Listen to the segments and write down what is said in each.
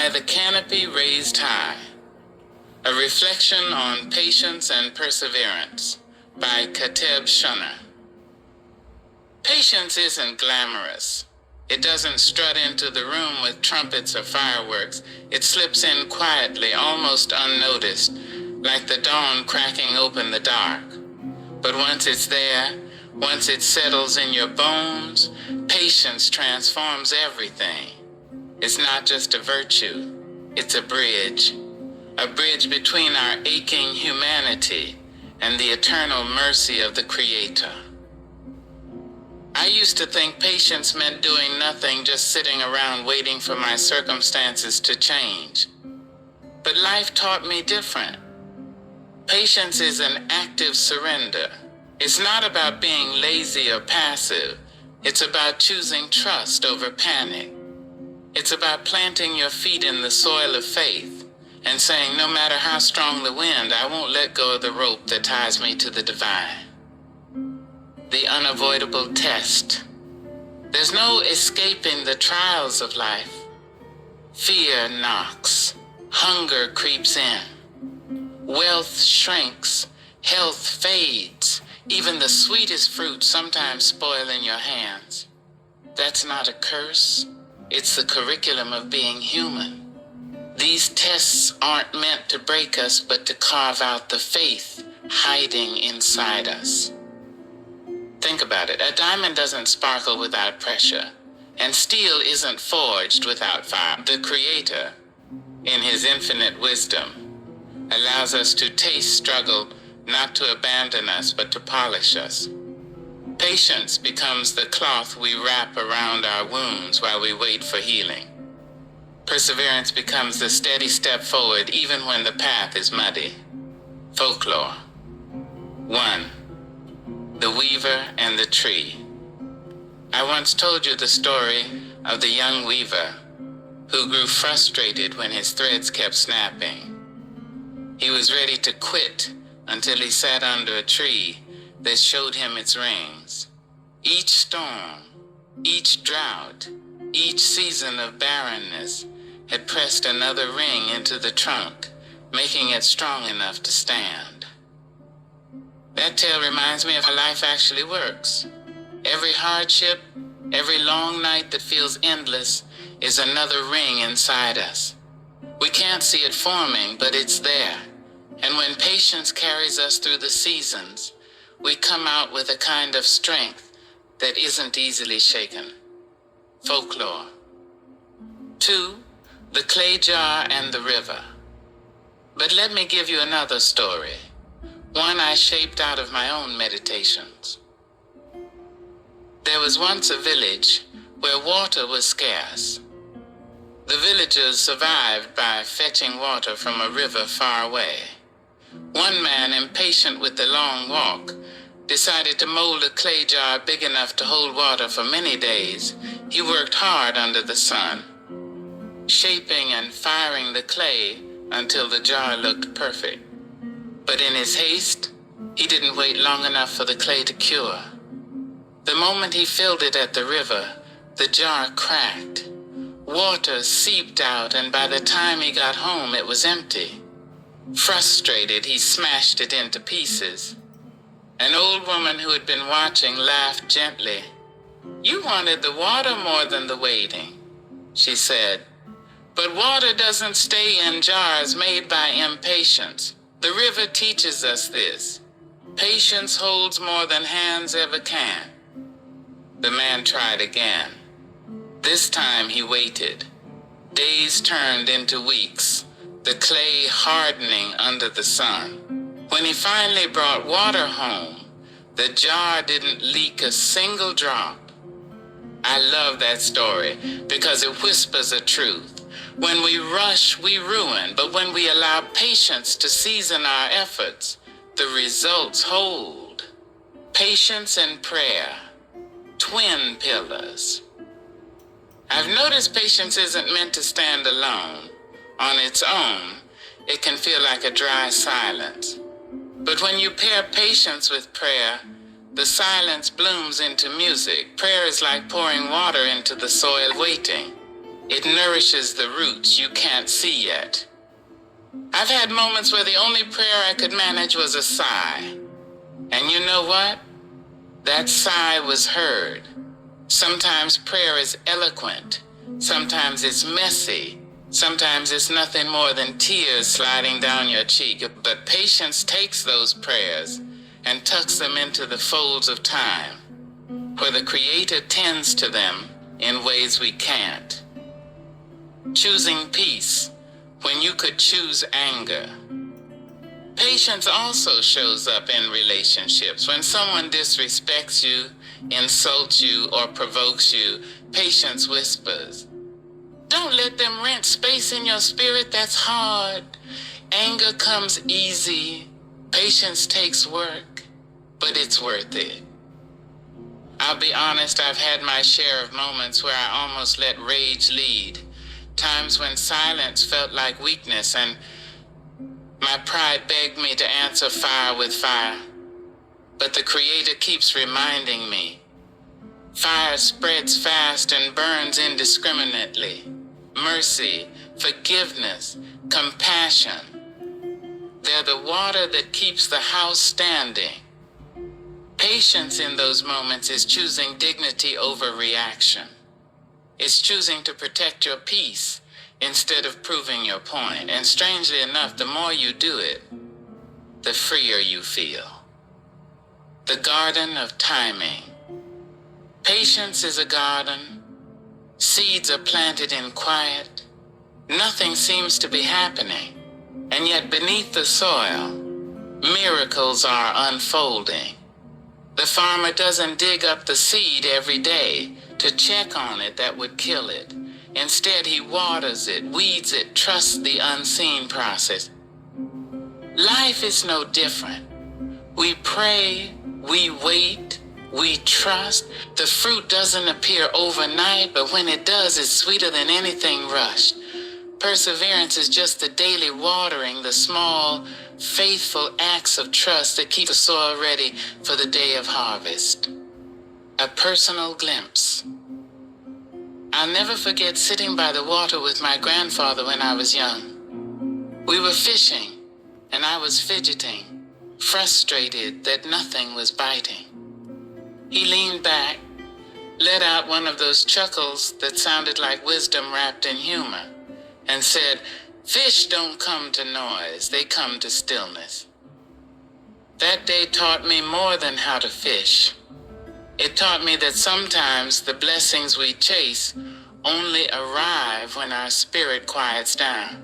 by the Canopy Raised High. A reflection on patience and perseverance by Kateb Shunner. Patience isn't glamorous. It doesn't strut into the room with trumpets or fireworks. It slips in quietly, almost unnoticed, like the dawn cracking open the dark. But once it's there, once it settles in your bones, patience transforms everything. It's not just a virtue, it's a bridge between our aching humanity and the eternal mercy of the Creator. I used to think patience meant doing nothing, just sitting around waiting for my circumstances to change. But life taught me different. Patience is an active surrender. It's not about being lazy or passive. It's about choosing trust over panic. It's about planting your feet in the soil of faith and saying, no matter how strong the wind, I won't let go of the rope that ties me to the divine. The unavoidable test. There's no escaping the trials of life. Fear knocks. Hunger creeps in. Wealth shrinks. Health fades. Even the sweetest fruit sometimes spoil in your hands. That's not a curse. It's the curriculum of being human. These tests aren't meant to break us, but to carve out the faith hiding inside us. Think about it. A diamond doesn't sparkle without pressure, and steel isn't forged without fire. The Creator, in His infinite wisdom, allows us to taste struggle, not to abandon us, but to polish us. Patience becomes the cloth we wrap around our wounds while we wait for healing. Perseverance becomes the steady step forward even when the path is muddy. Folklore. 1. The Weaver and the Tree. I once told you the story of the young weaver who grew frustrated when his threads kept snapping. He was ready to quit until he sat under a tree that showed him its rings. Each storm, each drought, each season of barrenness had pressed another ring into the trunk, making it strong enough to stand. That tale reminds me of how life actually works. Every hardship, every long night that feels endless is another ring inside us. We can't see it forming, but it's there. And when patience carries us through the seasons, we come out with a kind of strength that isn't easily shaken. Folklore. 2. The clay jar and the river. But let me give you another story, one I shaped out of my own meditations. There was once a village where water was scarce. The villagers survived by fetching water from a river far away. One man, impatient with the long walk, decided to mold a clay jar big enough to hold water for many days. He worked hard under the sun, shaping and firing the clay until the jar looked perfect. But in his haste, he didn't wait long enough for the clay to cure. The moment he filled it at the river, the jar cracked. Water seeped out, and by the time he got home, it was empty. Frustrated, he smashed it into pieces. An old woman who had been watching laughed gently. "You wanted the water more than the waiting," she said. "But water doesn't stay in jars made by impatience. The river teaches us this. Patience holds more than hands ever can." The man tried again. This time he waited. Days turned into weeks, the clay hardening under the sun. When he finally brought water home, the jar didn't leak a single drop. I love that story because it whispers a truth. When we rush, we ruin, but when we allow patience to season our efforts, the results hold. Patience and prayer, twin pillars. I've noticed patience isn't meant to stand alone. On its own, it can feel like a dry silence. But when you pair patience with prayer, the silence blooms into music. Prayer is like pouring water into the soil, waiting. It nourishes the roots you can't see yet. I've had moments where the only prayer I could manage was a sigh. And you know what? That sigh was heard. Sometimes prayer is eloquent. Sometimes it's messy. Sometimes it's nothing more than tears sliding down your cheek. But patience takes those prayers and tucks them into the folds of time, where the Creator tends to them in ways we can't. Choosing peace when you could choose anger. Patience also shows up in relationships. When someone disrespects you, insults you, or provokes you, patience whispers, "Don't let them rent space in your spirit. That's hard." Anger comes easy. Patience takes work, but it's worth it. I'll be honest, I've had my share of moments where I almost let rage lead. Times when silence felt like weakness and my pride begged me to answer fire with fire. But the Creator keeps reminding me, fire spreads fast and burns indiscriminately. Mercy, forgiveness, compassion, they're the water that keeps the house standing. Patience in those moments is choosing dignity over reaction. It's choosing to protect your peace instead of proving your point. And strangely enough, the more you do it, the freer you feel. The garden of timing. Patience is a garden. Seeds are planted in quiet. Nothing seems to be happening. And yet beneath the soil, miracles are unfolding. The farmer doesn't dig up the seed every day to check on it that would kill it. Instead, he waters it, weeds it, trusts the unseen process. Life is no different. We pray, we wait, we trust. The fruit doesn't appear overnight, but when it does, it's sweeter than anything rushed. Perseverance is just the daily watering, the small, faithful acts of trust that keep the soil ready for the day of harvest. A personal glimpse. I'll never forget sitting by the water with my grandfather when I was young. We were fishing, and I was fidgeting, frustrated that nothing was biting. He leaned back, let out one of those chuckles that sounded like wisdom wrapped in humor, and said, "Fish don't come to noise, they come to stillness." That day taught me more than how to fish. It taught me that sometimes the blessings we chase only arrive when our spirit quiets down.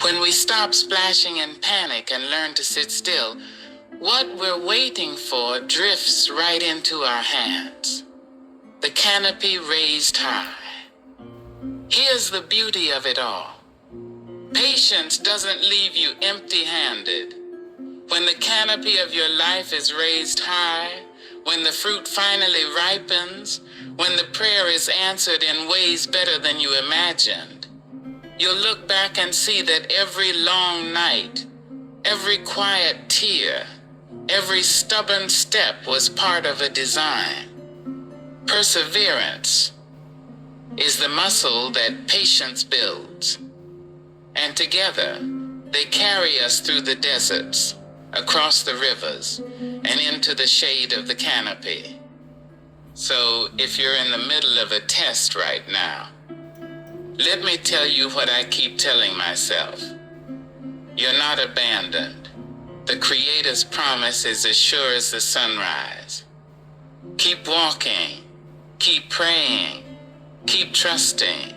When we stop splashing in panic and learn to sit still, what we're waiting for drifts right into our hands. The canopy raised high. Here's the beauty of it all. Patience doesn't leave you empty-handed. When the canopy of your life is raised high, when the fruit finally ripens, when the prayer is answered in ways better than you imagined, you'll look back and see that every long night, every quiet tear, every stubborn step was part of a design. Perseverance is the muscle that patience builds. And together, they carry us through the deserts, across the rivers, and into the shade of the canopy. So if you're in the middle of a test right now, let me tell you what I keep telling myself. You're not abandoned. The Creator's promise is as sure as the sunrise. Keep walking, keep praying, keep trusting,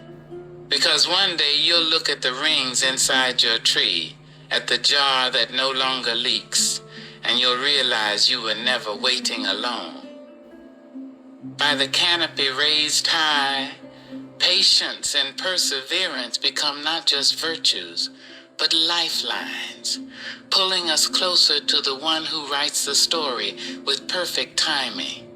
because one day you'll look at the rings inside your tree, at the jar that no longer leaks, and you'll realize you were never waiting alone. By the canopy raised high, patience and perseverance become not just virtues, but lifelines, pulling us closer to the one who writes the story with perfect timing.